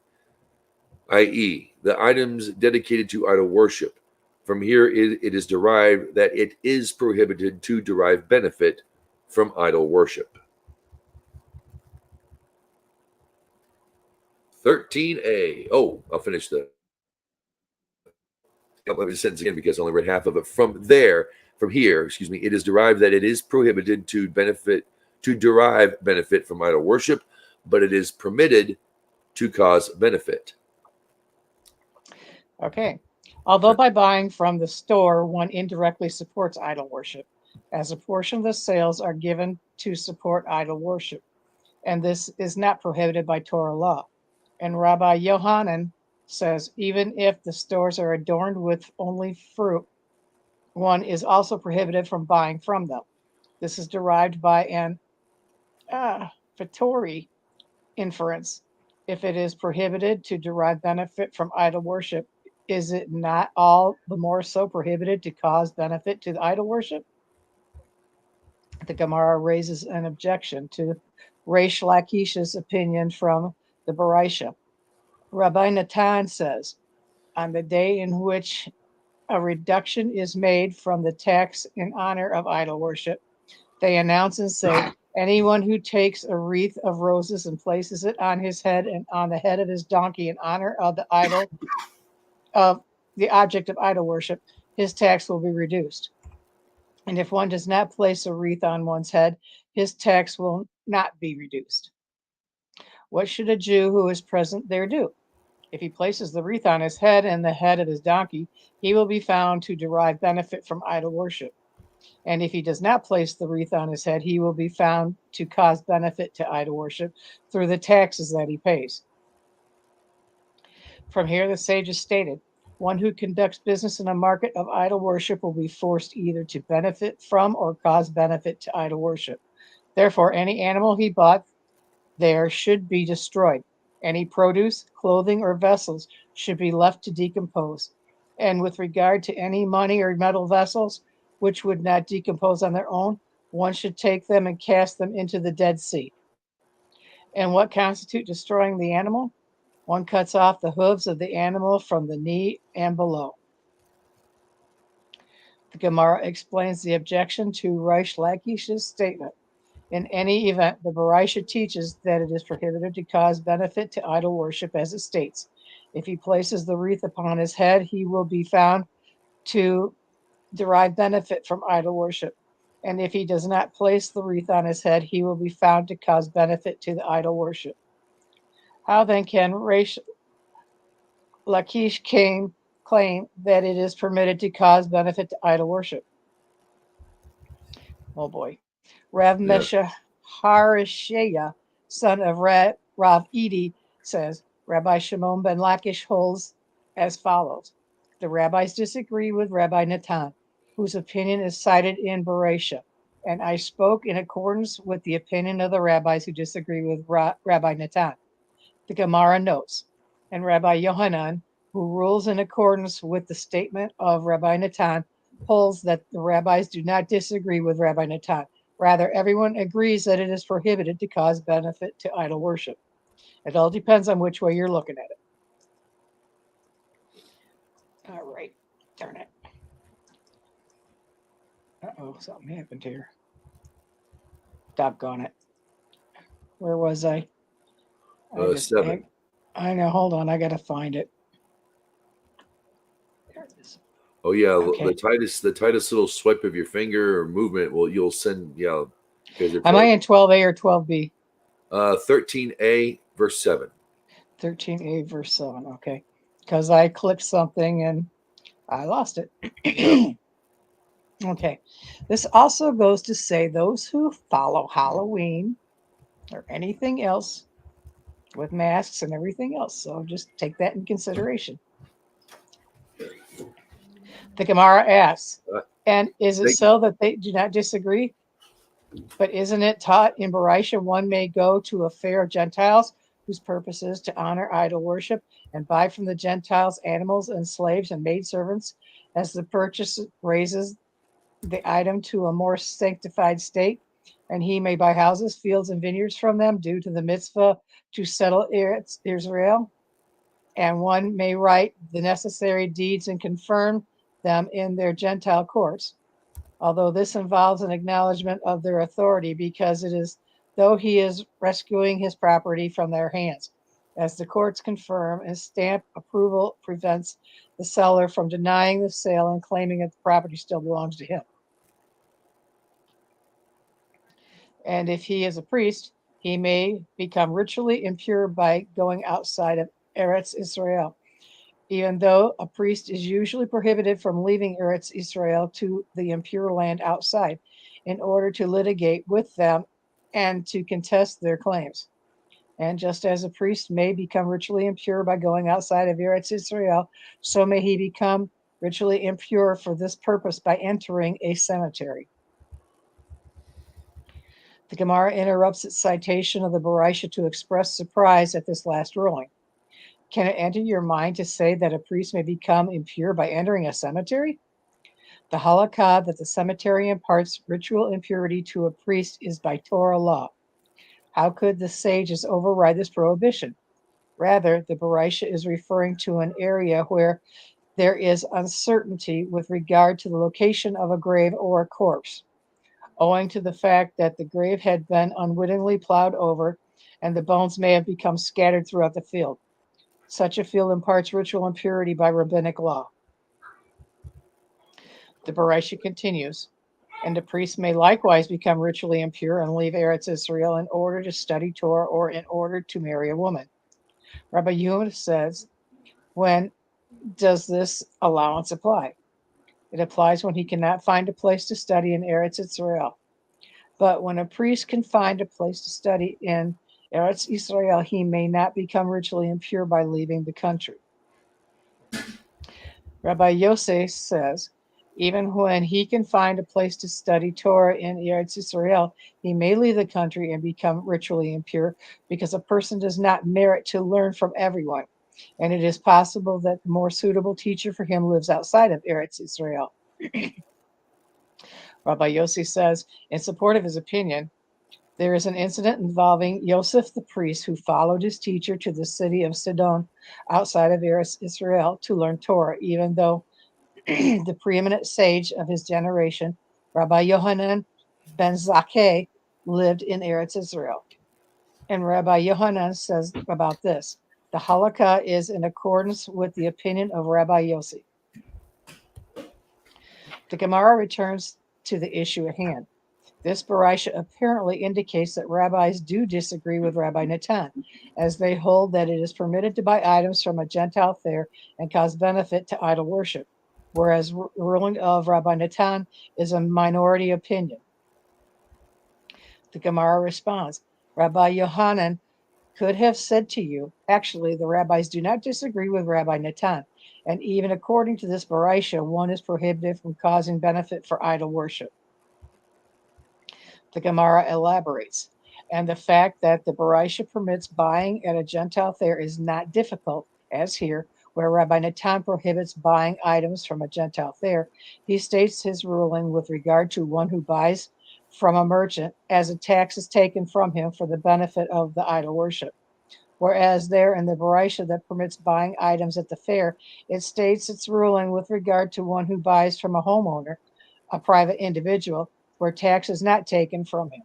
[SPEAKER 1] i.e., the items dedicated to idol worship. From here it is derived that it is prohibited to derive benefit from idol worship. 13a. Oh, I'll finish the sentence again because I only read half of it. From here, it is derived that it is prohibited to derive benefit from idol worship, but it is permitted to cause benefit.
[SPEAKER 2] Okay. Although by buying from the store, one indirectly supports idol worship, as a portion of the sales are given to support idol worship, and this is not prohibited by Torah law. And Rabbi Yohanan says, even if the stores are adorned with only fruit, one is also prohibited from buying from them. This is derived by an Fatori inference. If it is prohibited to derive benefit from idol worship, is it not all the more so prohibited to cause benefit to the idol worship? The Gemara raises an objection to Reish Lakish's opinion from the Barisha. Rabbi Natan says, on the day in which a reduction is made from the tax in honor of idol worship, they announce and say, anyone who takes a wreath of roses and places it on his head and on the head of his donkey in honor of the idol of the object of idol worship, his tax will be reduced. And if one does not place a wreath on one's head, his tax will not be reduced. What should a Jew who is present there do? If he places the wreath on his head and the head of his donkey, he will be found to derive benefit from idol worship. And if he does not place the wreath on his head, he will be found to cause benefit to idol worship through the taxes that he pays. From here, the sages stated, one who conducts business in a market of idol worship will be forced either to benefit from or cause benefit to idol worship. Therefore, any animal he bought there should be destroyed. Any produce, clothing, or vessels should be left to decompose. And with regard to any money or metal vessels, which would not decompose on their own, one should take them and cast them into the Dead Sea. And what constitutes destroying the animal? One cuts off the hooves of the animal from the knee and below. The Gemara explains the objection to Reish Lakish's statement. In any event, the Barisha teaches that it is prohibited to cause benefit to idol worship, as it states. If he places the wreath upon his head, he will be found to derive benefit from idol worship. And if he does not place the wreath on his head, he will be found to cause benefit to the idol worship. How then can Reish Lakish claim that it is permitted to cause benefit to idol worship? Oh boy. Rav Mesha Harisheya, son of Rav Edi, says Rabbi Shimon ben Lakish holds as follows. The rabbis disagree with Rabbi Natan, whose opinion is cited in Bereisha, and I spoke in accordance with the opinion of the rabbis who disagree with Rabbi Natan. The Gemara notes, and Rabbi Yohanan, who rules in accordance with the statement of Rabbi Natan, holds that the rabbis do not disagree with Rabbi Natan. Rather, everyone agrees that it is prohibited to cause benefit to idol worship. It all depends on which way you're looking at it. All right. Darn it. Uh-oh, something happened here. Doggone it. Where was I?
[SPEAKER 1] 7.
[SPEAKER 2] I know. Hold on. I got to find it. There it is.
[SPEAKER 1] Oh yeah,
[SPEAKER 2] Okay.
[SPEAKER 1] the tightest little swipe of your finger or movement you'll send
[SPEAKER 2] Am I in 12A or 12B?
[SPEAKER 1] 13a verse 7.
[SPEAKER 2] 13A verse 7. Okay. Because I clicked something and I lost it.
[SPEAKER 1] Yep.
[SPEAKER 2] Okay. This also goes to say those who follow Halloween or anything else with masks and everything else. So just take that in consideration. The Gemara asks,
[SPEAKER 1] Uh,
[SPEAKER 2] and is it
[SPEAKER 1] they,
[SPEAKER 2] so that they do not disagree? But isn't it taught in Barisha one may go to a fair of Gentiles whose purpose is to honor idol worship and buy from the Gentiles animals and slaves and maidservants as the purchase raises the item to a more sanctified state, and he may buy houses, fields, and vineyards from them due to the mitzvah to settle Israel, and one may write the necessary deeds and confirm them in their Gentile courts, although this involves an acknowledgement of their authority because it is though he is rescuing his property from their hands. As the courts confirm, and stamp approval prevents the seller from denying the sale and claiming that the property still belongs to him. And if he is a priest, he may become ritually impure by going outside of Eretz Israel, even though a priest is usually prohibited from leaving Eretz Israel to the impure land outside in order to litigate with them and to contest their claims. And just as a priest may become ritually impure by going outside of Eretz Israel, so may he become ritually impure for this purpose by entering a cemetery. The Gemara interrupts its citation of the Barisha to express surprise at this last ruling. Can it enter your mind to say that a priest may become impure by entering a cemetery? The halakha that the cemetery imparts ritual impurity to a priest is by Torah law. How could the sages override this prohibition? Rather, the Barisha is referring to an area where there is uncertainty with regard to the location of a grave or a corpse, owing to the fact that the grave had been unwittingly plowed over and the bones may have become scattered throughout the field. Such a field imparts ritual impurity by rabbinic law. The Barisha continues, and the priest may likewise become ritually impure and leave Eretz Israel in order to study Torah or in order to marry a woman. Rabbi Yehuda says, when does this allowance apply? It applies when he cannot find a place to study in Eretz Israel. But when a priest can find a place to study in Eretz Israel, he may not become ritually impure by leaving the country. Rabbi Yosef says, even when he can find a place to study Torah in Eretz Israel, he may leave the country and become ritually impure because a person does not merit to learn from everyone. And it is possible that the more suitable teacher for him lives outside of Eretz Israel. Rabbi Yossi says, in support of his opinion, there is an incident involving Yosef the priest who followed his teacher to the city of Sidon outside of Eretz Israel to learn Torah, even though the preeminent sage of his generation, Rabbi Yohanan ben Zakkai, lived in Eretz Israel. And Rabbi Yohanan says about this, the halakha is in accordance with the opinion of Rabbi Yossi. The Gemara returns to the issue at hand. This Barisha apparently indicates that rabbis do disagree with Rabbi Natan, as they hold that it is permitted to buy items from a Gentile fair and cause benefit to idol worship, whereas the ruling of Rabbi Natan is a minority opinion. The Gemara responds, Rabbi Yohanan could have said to you, actually, the rabbis do not disagree with Rabbi Natan, and even according to this Barisha, one is prohibited from causing benefit for idol worship. The Gemara elaborates, and the fact that the Barisha permits buying at a Gentile fair is not difficult, as here, where Rabbi Natan prohibits buying items from a Gentile fair. He states his ruling with regard to one who buys from a merchant as a tax is taken from him for the benefit of the idol worship. Whereas there in the Barisha that permits buying items at the fair, it states its ruling with regard to one who buys from a homeowner, a private individual, where tax is not taken from him.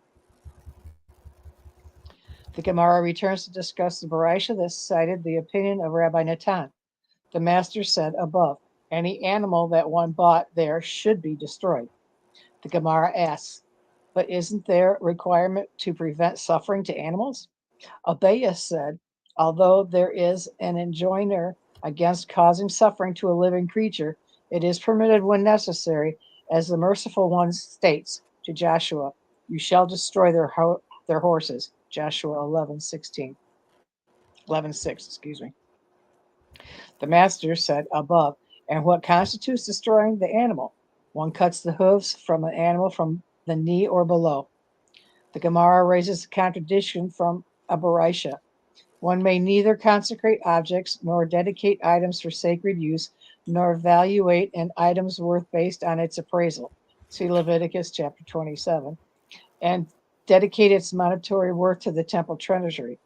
[SPEAKER 2] The Gemara returns to discuss the Barisha that cited the opinion of Rabbi Natan. The master said above, any animal that one bought there should be destroyed. The Gemara asks, but isn't there a requirement to prevent suffering to animals? Abaye said, although there is an enjoiner against causing suffering to a living creature, it is permitted when necessary, as the merciful one states to Joshua, you shall destroy their horses, Joshua 11:16. 11:6, excuse me. The master said above, and what constitutes destroying the animal? One cuts the hooves from an animal from the knee or below. The Gemara raises a contradiction from a Barisha. One may neither consecrate objects nor dedicate items for sacred use, nor evaluate an item's worth based on its appraisal. See Leviticus chapter 27. And dedicate its monetary worth to the temple treasury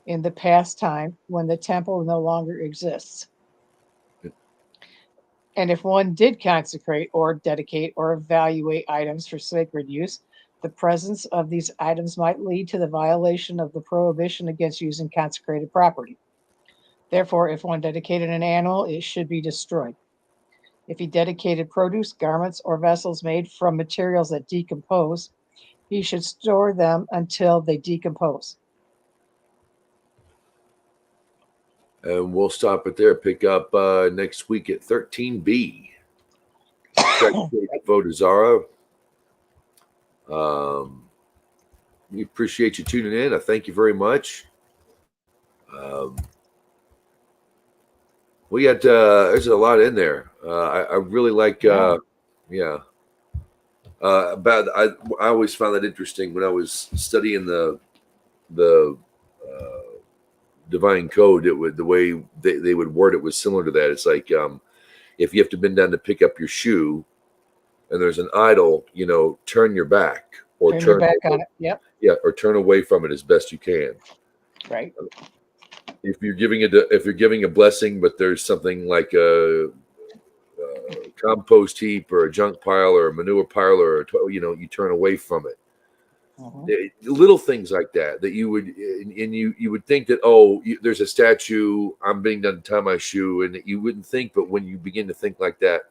[SPEAKER 2] in the past time when the temple no longer exists. And if one did consecrate or dedicate or evaluate items for sacred use, the presence of these items might lead to the violation of the prohibition against using consecrated property. Therefore, if one dedicated an animal, it should be destroyed. If he dedicated produce, garments, or vessels made from materials that decompose, he should store them until they decompose.
[SPEAKER 1] And we'll stop it there. Pick up next week at 13b. Avodah Zarah. We appreciate you tuning in. I thank you very much. We got there's a lot in there. I really like about I always found that interesting when I was studying the divine code. It would, the way they would word it was similar to that. It's like if you have to bend down to pick up your shoe and there's an idol, turn your back or turn your back on it. Yep. Yeah, or turn away from it as best you can.
[SPEAKER 2] Right.
[SPEAKER 1] If you're giving a blessing, but there's something like a compost heap or a junk pile or a manure pile or you turn away from it. Little things like that you would and you would think that there's a statue, I'm being done to tie my shoe, and you wouldn't think, but when you begin to think like that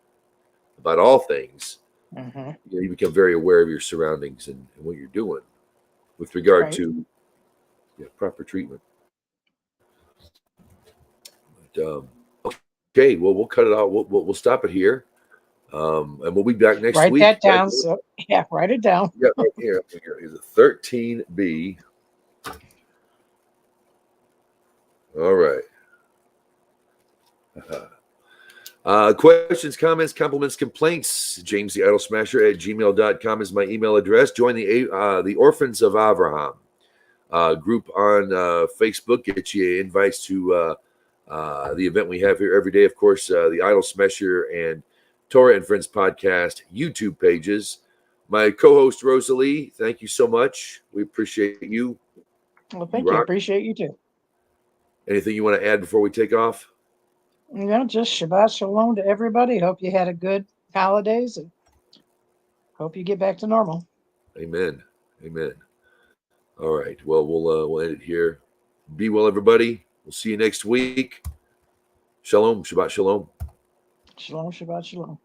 [SPEAKER 1] about all things, you become very aware of your surroundings and what you're doing with regard to proper treatment. But, okay, well, we'll cut it out. We'll stop it here, and we'll be back next week.
[SPEAKER 2] Write that down. Right? So write it down.
[SPEAKER 1] Yeah, right here. Is a 13b. All right. Questions, comments, compliments, complaints. jamestheidolsmasher @gmail.com is my email address. Join the Orphans of Avraham group on Facebook. Get you invites to the event we have here every day. Of course, the Idol Smasher and Torah and Friends podcast YouTube pages. My co-host Rosalie, thank you so much. We appreciate you.
[SPEAKER 2] Well, thank you. Appreciate you too.
[SPEAKER 1] Anything you want to add before we take off?
[SPEAKER 2] Just Shabbat Shalom to everybody. Hope you had a good holidays and hope you get back to normal.
[SPEAKER 1] Amen. Amen. All right. Well, we'll end it here. Be well, everybody. We'll see you next week. Shalom. Shabbat Shalom.
[SPEAKER 2] Shalom. Shabbat Shalom.